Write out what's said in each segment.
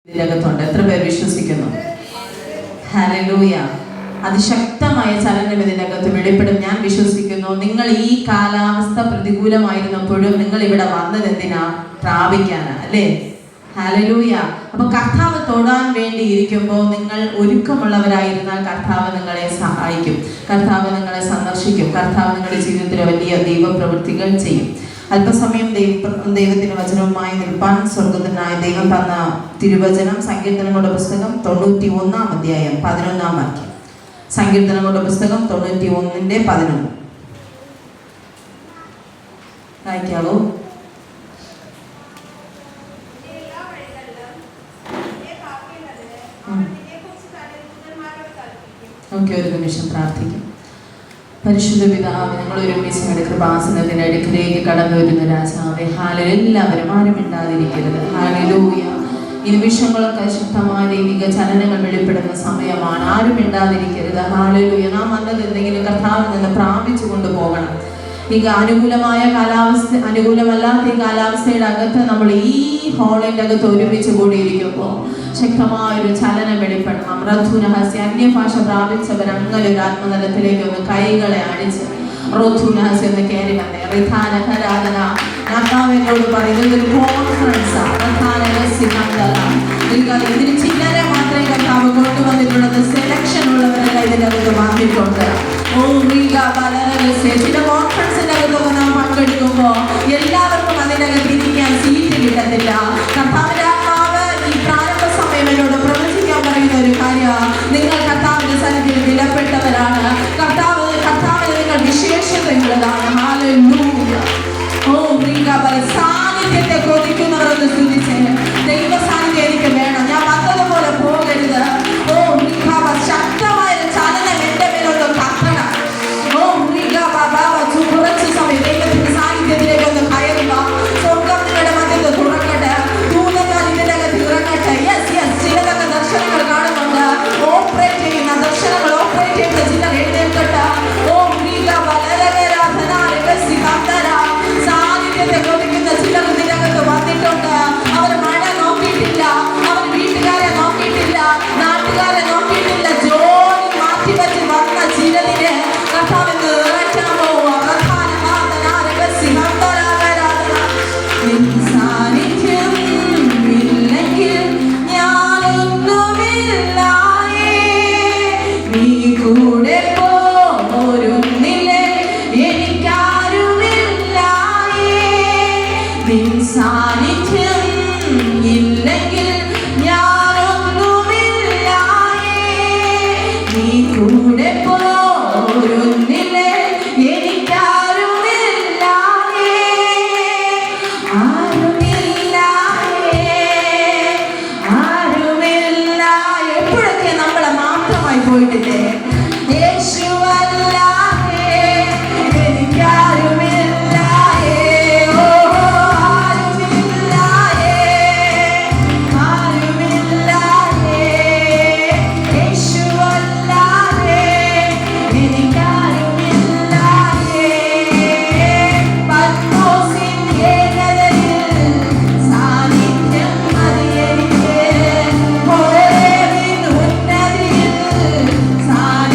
ഇതിനകത്തുണ്ട്. എത്ര പേർ വിശ്വസിക്കുന്നു? ഹല്ലേലൂയ. അതിശക്തമായ ചലനം ഇതിനകത്ത് വെളിപ്പെടും. ഞാൻ വിശ്വസിക്കുന്നു. നിങ്ങൾ ഈ കാലാവസ്ഥ പ്രതികൂലമായിരുന്നപ്പോഴും നിങ്ങൾ ഇവിടെ വന്നത് എന്തിനാ? പ്രാപിക്കാനാ, അല്ലേ? ഹല്ലേലൂയ. അപ്പൊ കർത്താവ് തൊടാൻ വേണ്ടി ഇരിക്കുമ്പോൾ നിങ്ങൾ ഒരുക്കമുള്ളവരായിരുന്നാൽ കർത്താവ് നിങ്ങളെ സഹായിക്കും, കർത്താവ് നിങ്ങളെ സന്ദർശിക്കും, കർത്താവ് നിങ്ങളുടെ ജീവിതത്തിൽ വലിയ ദൈവപ്രവൃത്തികൾ ചെയ്യും. അല്പസമയം ദൈവത്തിന്റെ വചനവുമായി നിൽപ്പാൻ സ്വർഗത്തിനായ ദൈവം തന്ന തിരുവചനം സങ്കീർത്തനങ്ങളുടെ പുസ്തകം 91 അധ്യായം 11 വാക്യം. സങ്കീർത്തനങ്ങളുടെ പുസ്തകം 91:11 വായിക്കാവോ? ഓക്കെ, ഒരു നിമിഷം പ്രാർത്ഥിക്കും. പരിശുദ്ധ പിതാവേ, ഞങ്ങൾ ഒരുമിച്ച് കൃപാസനത്തിന്റെ അടുക്കിലേക്ക് കടന്നു വരുന്ന രാജാവേ, ഹാലലൂയ. എല്ലാവരും ആരും മിണ്ടാതിരിക്കരുത്. ഹാലലൂയ. ഈ നിമിഷങ്ങളൊക്കെ ശക്തമായ ദൈവിക ചലനങ്ങൾ വെളിപ്പെടുന്ന സമയമാണ്. ആരും മിണ്ടാതിരിക്കരുത്. ഹാലലൂയ. നാം വന്നത് എന്തെങ്കിലും കർത്താവിൽ നിന്ന് പ്രാപിച്ചു കൊണ്ടുപോകണം. ഈ അനുകൂലമായ കാലാവസ്ഥ, അനുകൂലമല്ലാത്ത ഈ കാലാവസ്ഥയുടെ അകത്ത് നമ്മൾ ഈ ഹോളിന്റെ അകത്ത് ഒരുമിച്ച് കൂടിയിരിക്കുമ്പോൾ ശക്തമായൊരു ചലനം വെളിപ്പെടണം. റഥുനഹസ്യ അന്യഭാഷ പ്രാപിച്ചവർ അങ്ങനെ ഒരു ആത്മതലത്തിലേക്ക് ഒന്ന് കൈകളെ അടിച്ച് റോധുനഹസ്യ ഒന്ന് കയറി വന്നേ. റിഥാനഹരാധന എന്നോട് പറയുന്നത് ഒരു കോൺഫറൻസ്. ഇതിന് ചില്ലരെ മാത്രമേ കർത്താവ് കൊണ്ടുവന്നിട്ടുള്ളത്. സെലക്ഷൻ ഉള്ളവരെല്ലാം ഇതിനകത്ത് വന്നിട്ടുണ്ട്. ചില കോൺഫറൻസിന്റെ അകത്തൊക്കെ നാം പങ്കെടുക്കുമ്പോൾ എല്ലാവർക്കും അതിനകത്ത് ഇരിക്കാൻ സീറ്റ് കിട്ടത്തില്ല. കർത്താവിന്റെ ആത്മാവ് ഈ പ്രാരംഭ സമയം എന്നോട് പ്രവചിക്കാൻ പറയുന്ന ഒരു കാര്യം, നിങ്ങൾ കർത്താവിന്റെ സന്നിധിയിൽ വിലപ്പെട്ടവരാണ്. കർത്താവിന് നിങ്ങൾ വിശേഷതയുള്ളതാണ്. ഹല്ലേലൂയ. സാന്നിധ്യത്തെ കൊതിക്കുന്നവരൊന്ന് സ്തുതിച്ച്, ദൈവ സാന്നിധ്യം എനിക്ക് വേണം, ഞാൻ വന്നതുപോലെ പോകരുത്. ശക്തമായ ചലനം എന്റെ മേലൊന്ന് കത്തണം. കുറച്ച് സമയം ദൈവത്തിന്റെ സാന്നിധ്യത്തിലേക്ക് ഒന്ന് കയറുക. സ്വർഗം നിങ്ങളുടെ മധ്യത്തിൽ തുറക്കട്ടെ. ദൂതന്മാർ ഇതിന്റെ അകത്ത് ഇറങ്ങട്ടെ. ചിലതൊക്കെ ദർശനങ്ങൾ കാണുന്നുണ്ട്. ഓപ്പറേറ്റ് ചെയ്യുന്ന ദർശനങ്ങൾ ഓപ്പറേറ്റ് ചെയ്യുന്ന ചിലർ എഴുന്നേൽക്കട്ടെ. സാന്നിധ്യത്തെ കൊതിക്കുന്ന ചിലർ ഇതിനകത്ത് വന്നിട്ടുണ്ട്. അവർ മഴ നോക്കിയിട്ടില്ല, അവർ വീട്ടുകാരെ നോക്കിയിട്ടില്ല, നാട്ടുകാരെ നോക്കിയിട്ടില്ല. ജോലി മാറ്റിവെച്ച് വന്ന ചിലതിന് കർത്താവിന് ഇറക്കാൻ പോവുക. സാന്നിധ്യം ഇല്ലെങ്കിൽ ഞാനൊന്നുമില്ലായേ, നീ കൂടെ പോരുന്നില്ലേ എനിക്കാരുമില്ലായേ. നിൻ സാന്നിധ്യം ഇല്ലെങ്കിൽ ഞാനൊന്നുമില്ലായേ, നീ കൂടെ പോരുന്നില്ലേ എനിക്കാരുമില്ലായേ. ആരുമില്ലായേ. എപ്പോഴൊക്കെ നമ്മളെ മാത്രമായി പോയിട്ടില്ലേ? യേശുവല്ലാതെ എനിക്കാരുമില്ലായേ. ആരുമില്ലായേ, ആരുമില്ലായേ. യേശുവല്ലാതെ എനിക്കാരുമില്ലായേ. പത്മോസിൻ ഏകതയിൽ സാന്നിധ്യം മതിയെനിക്ക്. ഹോരേബിൻ ഉന്നതിയിൽ സാന്നിധ്യം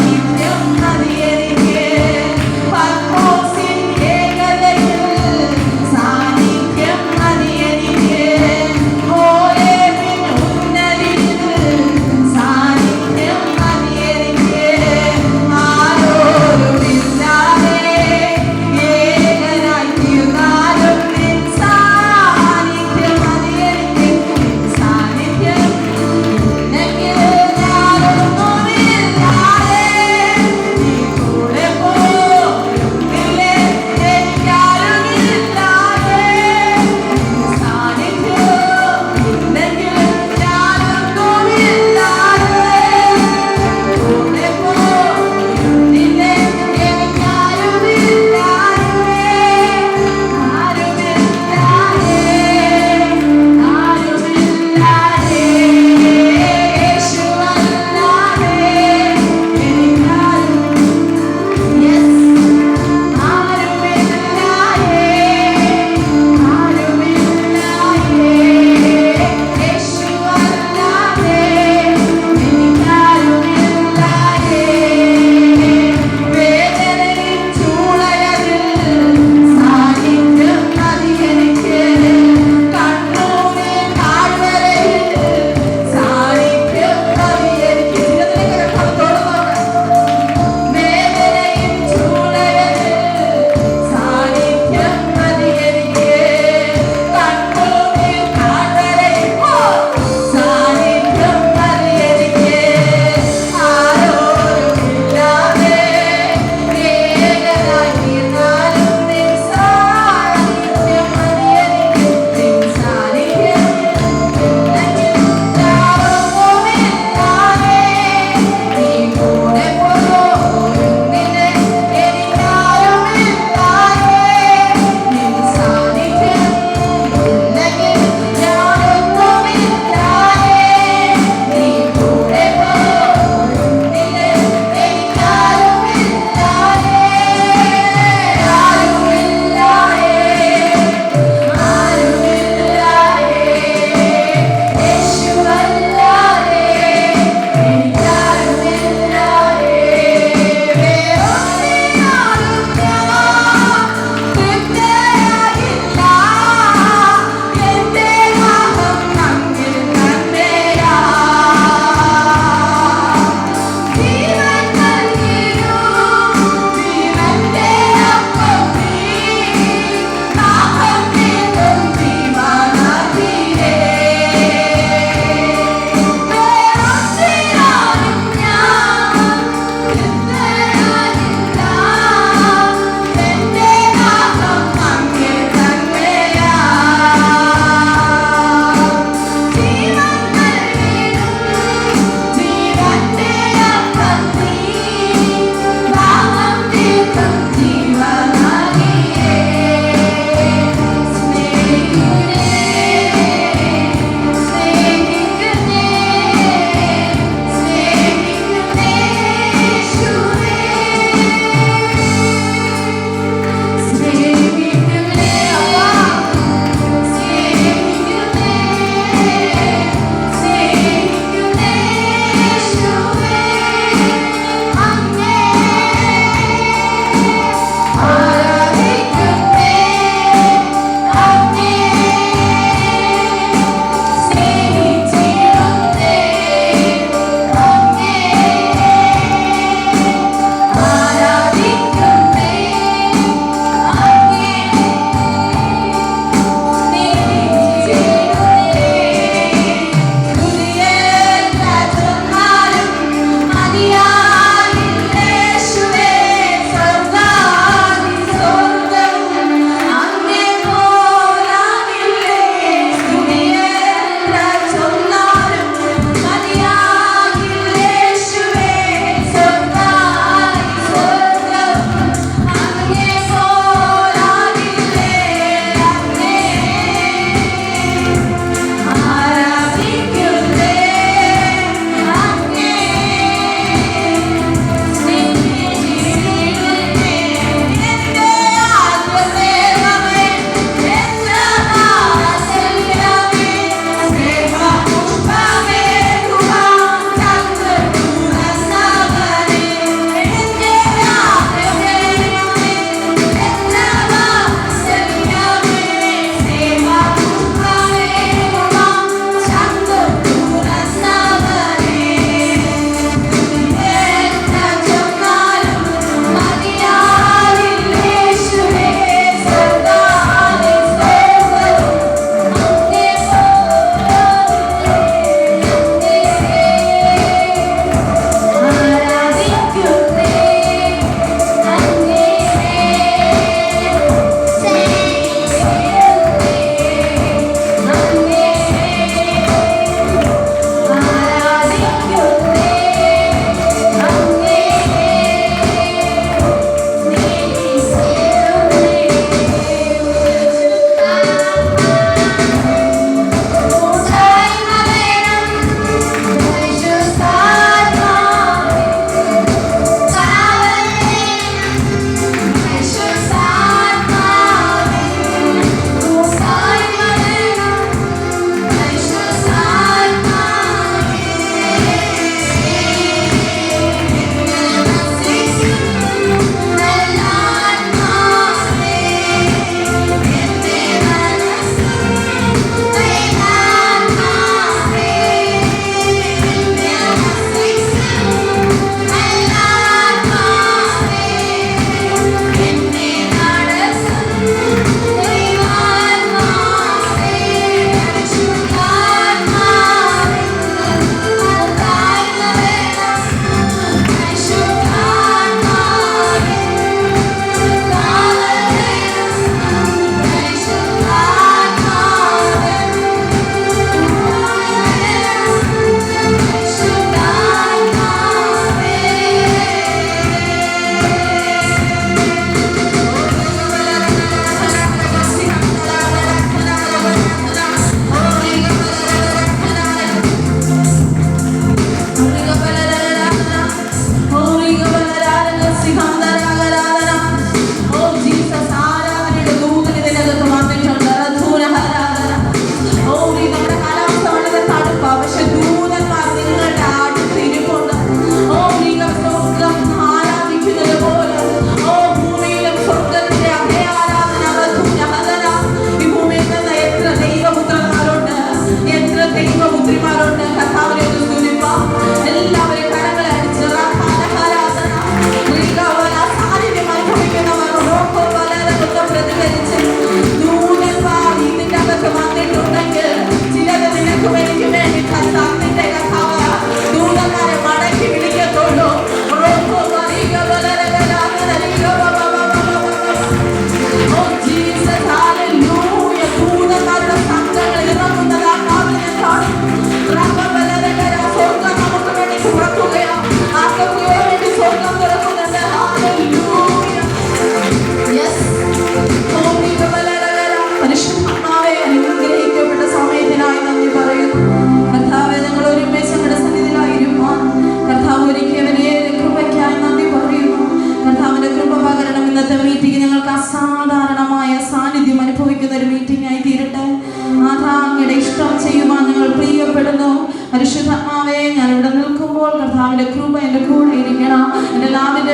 പരിശുദ്ധാത്മാവേ, ഞാൻ ഇവിടെ നിൽക്കുമ്പോൾ കർത്താവിന്റെ കൃപ എന്റെ കൂടെ ഇരിക്കണം. എന്റെ നാവിന്റെ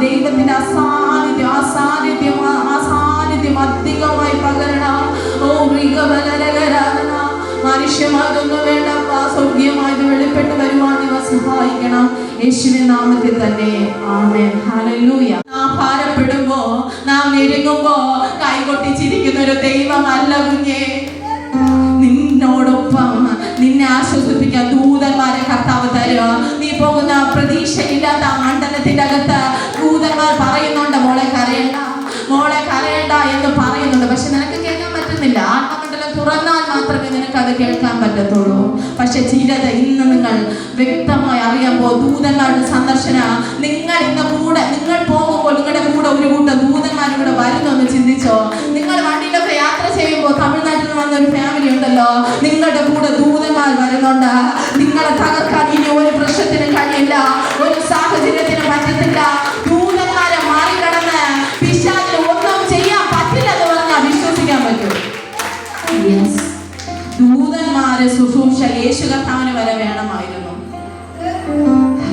ദൈവത്തിന്റെ അസാന്നിധ്യം അധികമായി പകരണം. ഓ മനുഷ്യമാതൊന്നും വേണ്ട, സൗഖ്യമായത് വെളിപ്പെട്ട് വരുവാൻ നിങ്ങൾ സഹായിക്കണം. യേശുവിൻ നാമത്തിൽ തന്നെ ആമേൻ. ഹല്ലേലൂയ. നാം ഭാരപ്പെടുമ്പോ, നാം ഞെരുങ്ങുമ്പോ കൈകൊട്ടിച്ചിരിക്കുന്ന ഒരു ദൈവമല്ല കുഞ്ഞേ. നിന്നോടൊപ്പം നിന്നെ ആശ്വസിപ്പിക്കാൻ ദൂതന്മാരെ കർത്താവ് തരുക. നീ പോകുന്ന പ്രതീക്ഷയില്ലാത്ത ആ മണ്ഡലത്തിന്റെ അകത്ത് ദൂതന്മാർ പറയുന്നുണ്ട്, മോളെ കരയണ്ട, മോളെ കരയണ്ട എന്ന് പറയുന്നുണ്ട്. പക്ഷെ നിനക്ക് കേൾക്കാൻ പറ്റുന്നില്ല. ആത്മമണ്ഡലം തുറന്നാൽ മാത്രമേ നിനക്ക് അത് കേൾക്കാൻ പറ്റത്തുള്ളൂ. പക്ഷെ ചിലത് ഇന്ന് നിങ്ങൾ വ്യക്തമായി അറിയുമ്പോൾ ദൂതന്മാരുടെ സന്ദർശന നിങ്ങൾ ഇന്ന് കൂടെ, നിങ്ങൾ പോകുമ്പോൾ നിങ്ങളുടെ കൂടെ ഒരു കൂട്ടം ദൂതന്മാരും കൂടെ വരുന്നൊന്ന് ചിന്തിച്ചോ. നിങ്ങൾ വണ്ടിയിലൊക്കെ യാത്ര ചെയ്യുമ്പോൾ തമിഴ്നാട്ടിൽ നിന്ന് വന്ന ഒരു ഫാമിലി ഉണ്ടല്ലോ, നിങ്ങളുടെ കൂടെ ദൂതന്മാർ വരുന്നുണ്ട്. നിങ്ങളെ തകർക്കാൻ ഇനി ഒരു പ്രശ്നത്തിനും കഴിയില്ല, ഒരു സാഹചര്യത്തിനും പറ്റത്തില്ല. ദൂതന്മാരെ മറികടന്ന് പിശാചിന് ഒന്നും ചെയ്യാൻ പറ്റില്ലെന്ന് പറഞ്ഞാൽ വിശ്വസിക്കാൻ പറ്റും. ദൂതന്മാരെ ശുശ്രൂഷ യേശു കർത്താവിന് വരെ വേണമായിരുന്നു.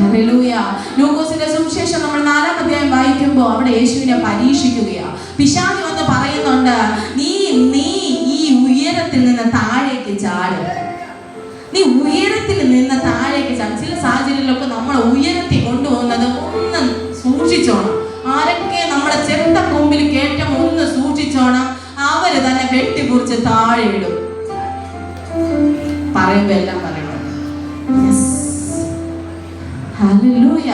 ഹല്ലേലൂയ. ലൂക്കോസിന്റെ സുവിശേഷം നമ്മൾ 4-ാം അധ്യായം വായിക്കുമ്പോൾ അവിടെ യേശുവിനെ പരീക്ഷിക്കുകയാണ്. പിശാച് വന്ന് പറയുന്നുണ്ട്, നീ ഈ ഉയരത്തിൽ നിന്ന് താഴേക്ക് ചാട്, നീ ഉയരത്തിൽ നിന്ന് താഴേക്ക് ചാട്. ചില സാഹചര്യങ്ങളിലൊക്കെ നമ്മളെ ഉയരത്തിൽ കൊണ്ടുപോകുന്നത് ഒന്ന് സൂക്ഷിച്ചോണം. ആരൊക്കെ നമ്മുടെ ചെറുത്ത കൊമ്പിൽ കേട്ടം ഒന്ന് സൂക്ഷിച്ചോണം, അവര് തന്നെ വെട്ടിക്കുറിച്ച് താഴെ ഇടും. പറയുമ്പോ എല്ലാം പറയണം. ഹല്ലേലൂയ.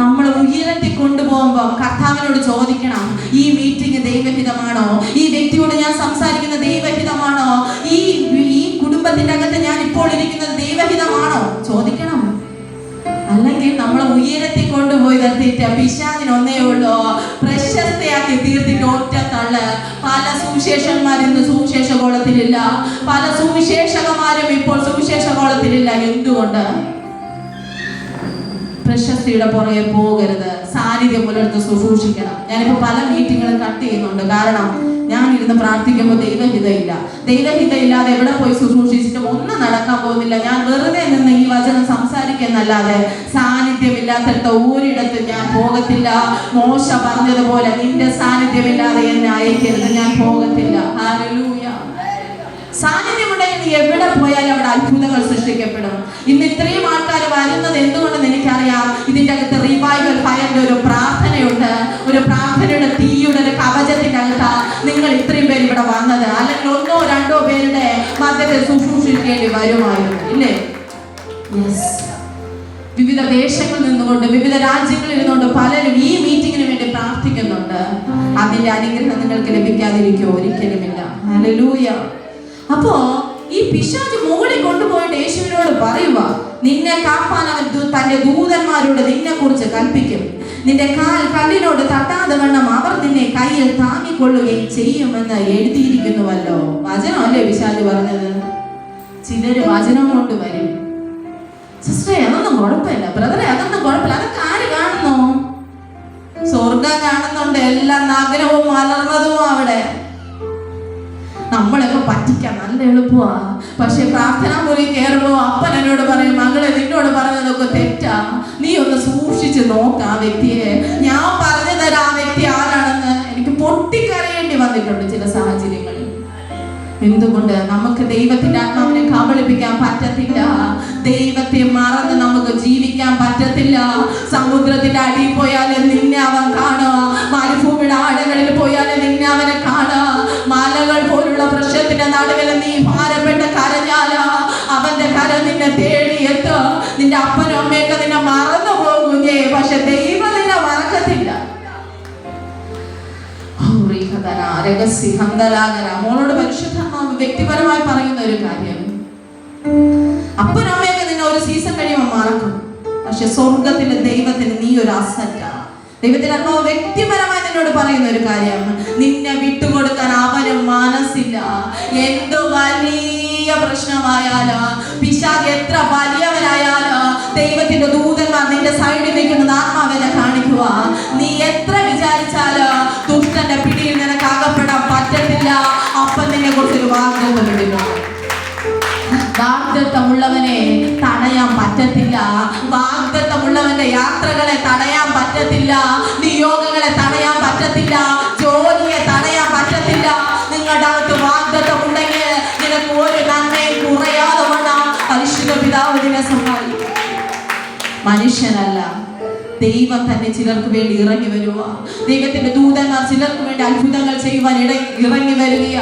നമ്മൾ ഉയരത്തിൽ കൊണ്ടുപോകുമ്പോൾ കർത്താവിനോട് ചോദിക്കണം, ഈ മീറ്റിംഗ് ദൈവഹിതമാണോ? ഈ വ്യക്തിയോട് ഞാൻ സംസാരിക്കുന്ന ദൈവഹിതമാണോ? ഈ കുടുംബത്തിന്റെ അകത്ത് ഞാൻ ഇപ്പോൾ ഇരിക്കുന്നത് ദൈവഹിതമാണോ? ചോദിക്കണം. അല്ലെങ്കിൽ നമ്മൾ ഉയരത്തിൽ കൊണ്ടുപോയി നിർത്തിയിട്ട് പിശാചിന് ഒന്നേ ഉള്ളൂ, പ്രശസ്തയാക്കി തീർത്തിട്ട് ഒറ്റ തള്ള്. പല സുവിശേഷന്മാരും ഇന്ന് സുവിശേഷ കോളത്തിലില്ല, പല സുവിശേഷകന്മാരും ഇപ്പോൾ സുവിശേഷ കോളത്തിലില്ല. എന്തുകൊണ്ട്? പ്രശസ്തിയുടെ പുറകെ പോകരുത്, സാന്നിധ്യം പുലർത്ത് ശുശ്രൂഷിക്കണം. ഞാനിപ്പോൾ പല മീറ്റിങ്ങുകളും കട്ട് ചെയ്യുന്നുണ്ട്. കാരണം ഞാൻ ഇരുന്ന് പ്രാർത്ഥിക്കുമ്പോൾ ദൈവഹിതം ഇല്ലാതെ എവിടെ പോയി ശുശ്രൂഷിച്ചിട്ടും ഒന്നും നടക്കാൻ പോകുന്നില്ല. ഞാൻ വെറുതെ നിന്ന് ഈ വചനം സംസാരിക്കുന്നല്ലാതെ സാന്നിധ്യമില്ലാത്തടത്ത് ഒരിടത്ത് ഞാൻ പോകത്തില്ല. മോശ പറഞ്ഞതുപോലെ നിന്റെ സാന്നിധ്യമില്ലാതെ എന്നെ അയക്കരുത്, ഞാൻ പോകത്തില്ല. ഹല്ലേലൂയ. സാന്നിധ്യമുണ്ടെങ്കിൽ നീ എവിടെ പോയാലും അവിടെ അത്ഭുതങ്ങൾ സൃഷ്ടിക്കപ്പെടും. ഇന്ന് ഇത്രയും ആൾക്കാർ വരുന്നത് എന്തുകൊണ്ടെന്ന് എനിക്കറിയാം. ഇതിൻ്റെ അകത്ത് റിവൈവൽ ഫയറിന്റെ ഒരു പ്രാർത്ഥനയുണ്ട്, ഒരു പ്രാർത്ഥനയുടെ തീയുടെ ഒരു കവചത്തിന്റെ അകത്ത് നിങ്ങൾ ഇത്രയും പേര് ഇവിടെ വന്നത്. അല്ലെങ്കിൽ 1-2 പേരുടെ മധ്യത്തിൽ ശുശ്രൂഷിക്കേണ്ടി വരുമായിരുന്നു, ഇല്ലേ? വിവിധ ദേശങ്ങളിൽ നിന്നുകൊണ്ട്, വിവിധ രാജ്യങ്ങളിൽ ഇരുന്നുകൊണ്ട് പലരും ഈ മീറ്റിങ്ങിന് വേണ്ടി പ്രാർത്ഥിക്കുന്നുണ്ട്. അതിന്റെ അനുഗ്രഹം നിങ്ങൾക്ക് ലഭിക്കാതിരിക്കുമോ? ഒരിക്കലുമില്ല. ഹല്ലേലൂയ. അപ്പോ ഈ പിശാച് മുകളിൽ കൊണ്ടുപോയിട്ട് യേശുവിനോട് പറയുക, നിന്നെ കാപ്പാൻ അവൻ തന്റെ ദൂതന്മാരോട് നിന്നെ കുറിച്ച് കൽപ്പിക്കും. നിന്റെ കാൽ കല്ലിനോട് തട്ടാതെ വണ്ണം അവർ നിന്നെ കയ്യിൽ താങ്ങിക്കൊള്ളുകയും ചെയ്യുമെന്ന് എഴുതിയിരിക്കുന്നുവല്ലോ. വചനമല്ലേ പിശാച് പറഞ്ഞത്? ചിലര് വചനം കൊണ്ട് വരും. സിസ്റ്ററെ അതൊന്നും കുഴപ്പമില്ല, ബ്രദറെ അതൊന്നും കുഴപ്പമില്ല. അതൊക്കെ ആര് കാണുന്നു? സ്വർഗം കാണുന്നുണ്ട്. എല്ലാം നഗരവും മലർന്നതും അവിടെ. നമ്മളൊക്കെ പറ്റിക്കാൻ നല്ല എളുപ്പമാ. പക്ഷെ പ്രാർത്ഥനാ മുറി കയറുമ്പോ അപ്പൻ എന്നോട് പറയും, മകളെ നിന്നോട് പറഞ്ഞതൊക്കെ തെറ്റാ, നീ ഒന്ന് സൂക്ഷിച്ച് നോക്ക ആ വ്യക്തിയെ. ഞാൻ പറഞ്ഞു തരാം ആ വ്യക്തി ആരാണെന്ന്. എനിക്ക് പൊട്ടിക്കരയേണ്ടി വന്നിട്ടുണ്ട് ചില സാഹചര്യങ്ങളിൽ. എന്തുകൊണ്ട്? നമുക്ക് ദൈവത്തിന്റെ ആത്മാവിനെ കബളിപ്പിക്കാൻ പറ്റത്തില്ല. ദൈവത്തെ മറന്ന് നമുക്ക് ജീവിക്കാൻ പറ്റത്തില്ല. സമുദ്രത്തിന്റെ അടിയിൽ പോയാലും നിന്നെ അവൻ കാണുക, മരുഭൂമിയുടെ ആഴങ്ങളിൽ പോയാലും നിന്നെ അവനെ കാണുക. മലകൾ പോലുള്ള പ്രശ്നത്തിന്റെ നടുവിൽ നീ ഭാരപ്പെട്ട് കരഞ്ഞാല് അവന്റെ കരം നിന്നെ തേടി എത്തും. നിന്റെ അപ്പനും അമ്മയൊക്കെ നിന്നെ മറന്നു പോകുന്നേ, പക്ഷെ ദൈവം നിന്നെ മറക്കത്തില്ല. മോളോട് പരിശുദ്ധാത്മാവ് വ്യക്തിപരമായി പറയുന്ന ഒരു കാര്യം, അപ്പനും അമ്മയൊക്കെ നിന്നെ ഒരു സീസൺ കഴിയുമ്പോൾ മറക്കും. പക്ഷെ സ്വർഗത്തിലെ ദൈവത്തിന് നീ ഒരു അസറ്റാ. ദൈവത്തിന്റെ ആത്മാവ് വ്യക്തിപരമായി നിന്നോട് പറയുന്ന ഒരു കാര്യം, നിന്നെ വിട്ടുകൊടുക്കാൻ അവന് മനസ്സില്ല. എന്ത് വലിയ പ്രശ്നമായാലോ, പിശാച് എത്ര വലിയവനായാലോ, ദൈവത്തിന്റെ ദൂതന്മാർ നിന്റെ സൈഡിൽ നിൽക്കുന്നത് ആത്മാവിനെ കാണിക്കുക. നീ എത്ര വിചാരിച്ചാലോ ദുഷ്ടന്റെ പിടിയിൽ നിനക്ക് അകപ്പെടാൻ പറ്റത്തില്ല. അപ്പം നിന്നെ കുറിച്ചൊരു വാഗ്ദത്തം വാഗ്ദത്തമുള്ളവനെ തടയാൻ പറ്റത്തില്ല. വാഗ്ദത്തമുള്ളവന്റെ യാത്രകളെ തടയാൻ പറ്റത്തില്ല. നിയോഗങ്ങളെ തടയാൻ പറ്റത്തില്ല. ജോലിയെ തടയാൻ പറ്റത്തില്ല. നിങ്ങളുടെ അകത്ത് വാഗ്ദത്തമുണ്ടെങ്കിൽ നിനക്ക് ഒരു നന്മയും കുറയാതെ വണ്ണം പരിശുദ്ധ പിതാവ് നിന്നെ സഹായിക്കും. മനുഷ്യനല്ല, ദൈവം തന്നെ ചിലർക്ക് വേണ്ടി ഇറങ്ങി വരുക. ദൈവത്തിന്റെ ദൂതന്മാർ ചിലർക്ക് വേണ്ടി അത്ഭുതങ്ങൾ ചെയ്യുവാൻ ഇറങ്ങി വരിക.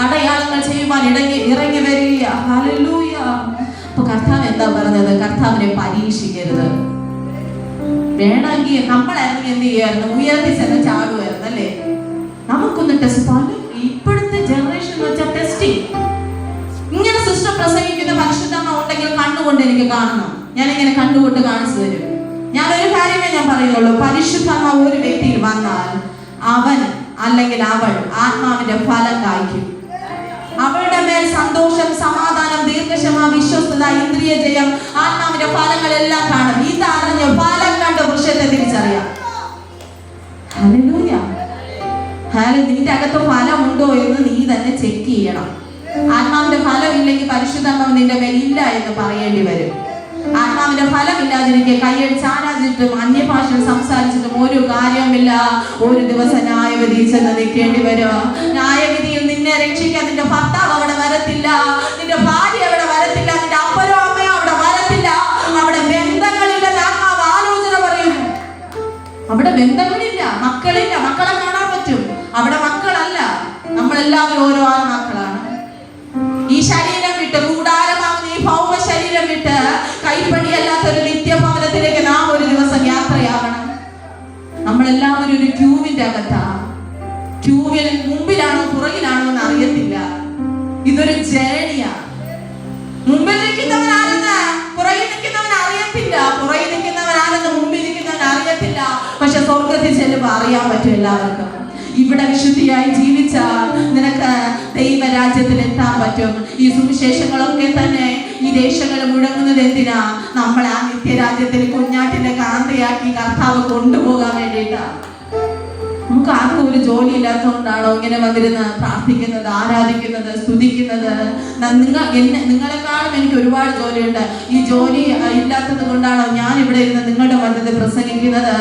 അടയാളങ്ങൾ ചെയ്യുവാൻ ഇറങ്ങി വരിക. ഹല്ലേലൂയ. അപ്പൊ കർത്താവ് എന്താ പറഞ്ഞത്? കർത്താവിനെ പരീക്ഷിക്കരുത്. വേണമെങ്കിൽ നമ്മളായിരുന്നു എന്ത് ചെയ്യായിരുന്നു? ഉയർത്തി ചെന്ന് ചാടുമായിരുന്നു അല്ലേ? നമുക്കൊന്ന് ടെസ്റ്റ്. പല ഇപ്പോഴത്തെ ജനറേഷൻ വെച്ചാൽ ടെസ്റ്റിംഗ്. ഇങ്ങനെ സിസ്റ്റം പ്രസംഗിക്കുന്ന പരിശുദ്ധമ്മ ഉണ്ടെങ്കിൽ കണ്ണുകൊണ്ട് എനിക്ക് കാണണം. ഞാനിങ്ങനെ കണ്ടുകൊണ്ട് കാണിച്ചു തരും. ഞാനൊരു കാര്യമേ ഞാൻ പറയുന്നുള്ളൂ. പരിശുദ്ധമ്മ ഒരു വ്യക്തിയിൽ വന്നാൽ അവൻ അല്ലെങ്കിൽ അവൾ ആത്മാവിന്റെ ഫലം കായ്ക്കും. അവളുടെ മേൽ സന്തോഷം, സമാധാനം, ദീർഘക്ഷമ, വിശ്വസ്തത, ഇന്ദ്രിയ ജയം, ആത്മാവിന്റെ ഫലങ്ങളെല്ലാം കാണും. ഇതറിഞ്ഞ് ഫലം കണ്ട് വൃക്ഷത്തെ തിരിച്ചറിയാം. ഹല്ലേലൂയ. നിന്റെ അകത്ത് ഫലമുണ്ടോ എന്ന് നീ തന്നെ ചെക്ക് ചെയ്യണം. ആത്മാവിന്റെ ഫലം ഇല്ലെങ്കിൽ പരിശുദ്ധമ്മ നിന്റെ മേൽ ഇല്ല എന്ന് പറയേണ്ടി വരും. ആത്മാവിന്റെ ഫലം ഇല്ലാതിരിക്കെ കൈയടിച്ച് ആരാധിച്ചിട്ടും അന്യഭാഷയിൽ സംസാരിച്ചിട്ടും ഒരു കാര്യവുമില്ല. ഒരു ദിവസം ന്യായവിധിയിൽ ചെന്ന് നിൽക്കേണ്ടി വരും. ന്യായവിധിയിൽ നിന്നെ രക്ഷിക്കാൻ നിന്റെ ഭർത്താവ് അവിടെ വരത്തില്ല, നിന്റെ ഭാര്യ അവിടെ വരത്തില്ല, നിന്റെ അപ്പനോ അമ്മയോ അവിടെ വരത്തില്ല. അവിടെ ബന്ധങ്ങളില്ലെന്ന് ആത്മാവ് ആലോചന പറയുന്നു. അവിടെ ബന്ധങ്ങളില്ല, മക്കളില്ല. മക്കളെ കാണാൻ പറ്റും, അവിടെ മക്കളല്ല. നമ്മളെല്ലാവരും ഓരോ ആത്മാക്കളാണ്. ഈ ശരീരം വിട്ട്, കൂടാരമാകുന്ന ഈ ഭൗമ ശരീരം വിട്ട് കൈപ്പണിയല്ലാത്തൊരു നിത്യഭവനത്തിലേക്ക് നാം ഒരു ദിവസം യാത്രയാകണം. നമ്മളെല്ലാവരും ഒരു ക്യൂവിന്റെ അകത്താ. ക്യൂവിൽ മുമ്പിലാണോ പുറകിലാണോ എന്ന് അറിയത്തില്ല. ഇതൊരു ജേണിയാ. മുമ്പിൽ നിൽക്കുന്നവൻ ആരെന്ന് പുറകിൽ നിൽക്കുന്നവൻ അറിയത്തില്ല. പുറകിൽ നിൽക്കുന്നവൻ ആരെന്ന് മുമ്പിൽ നിൽക്കുന്നവൻ അറിയത്തില്ല. പക്ഷെ സ്വർഗത്തിൽ ചെല്ലുമ്പോൾ അറിയാൻ പറ്റും എല്ലാവർക്കും. ഇവിടെ വിശുദ്ധിയായി ജീവിച്ചാൽ നിനക്ക് ദൈവരാജ്യത്തിൽ എത്താൻ പറ്റും. ഈ സുവിശേഷങ്ങളൊക്കെ തന്നെ ഈ ദേശങ്ങൾ മുഴങ്ങുന്നത് എന്തിനാ? നമ്മളെ ആ നിത്യരാജ്യത്തിൽ കുഞ്ഞാട്ടിന്റെ കാന്തയാക്കി കർത്താവ് കൊണ്ടുപോകാൻ വേണ്ടിയിട്ടാണ്. നമുക്ക് ആർക്കും ഒരു ജോലി ഇല്ലാത്തതുകൊണ്ടാണോ ഇങ്ങനെ വന്നിരുന്ന് പ്രാർത്ഥിക്കുന്നത്, ആരാധിക്കുന്നത്, സ്തുതിക്കുന്നത്? നിങ്ങളെക്കാളും എനിക്ക് ഒരുപാട് ജോലിയുണ്ട്. ഈ ജോലി ഇല്ലാത്തത് കൊണ്ടാണോ ഞാൻ ഇവിടെ ഇരുന്ന് നിങ്ങളുടെ മധ്യത്തിൽ പ്രസംഗിക്കുന്നത്?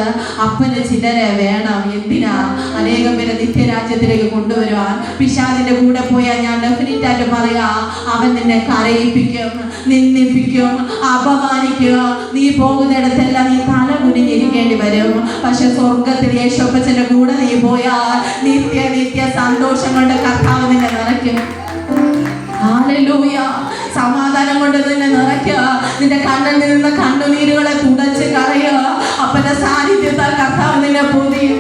അപ്പന് ചിലരെ വേണം. എന്തിനാ? അനേകം പേരെ നിത്യരാജ്യത്തിലേക്ക് കൊണ്ടുവരുവാൻ. പിശാചിന്റെ കൂടെ പോയാൽ ഞാൻ ഡെഫിനറ്റ് ആയിട്ട് പറയാ, അവൻ നിന്നെ കരയിപ്പിക്കും, നിന്ദിപ്പിക്കും, അപമാനിക്കും. നീ പോകുന്നിടത്തെല്ലാം നീ തല കുനിഞ്ഞിരിക്കേണ്ടി വരും. പക്ഷെ സ്വർഗത്തിൽ യേശുപ്പച്ചന്റെ കൂടെ നീ പോയാൽ നിത്യ സന്തോഷം കൊണ്ട് കർത്താവ് നിന്നെ നിറയ്ക്കും. ഹല്ലേലൂയ. സമാധാനം കൊണ്ട് നിന്നെ നിറയ്ക്കുക. നിന്റെ കണ്ണിൽ നിന്ന് കണ്ണുനീരുകളെ തുടച്ച് കളയുക. അപ്പന്റെ സാന്നിധ്യത്താൽ കർത്താവ് നിന്നെ പൊതിയും.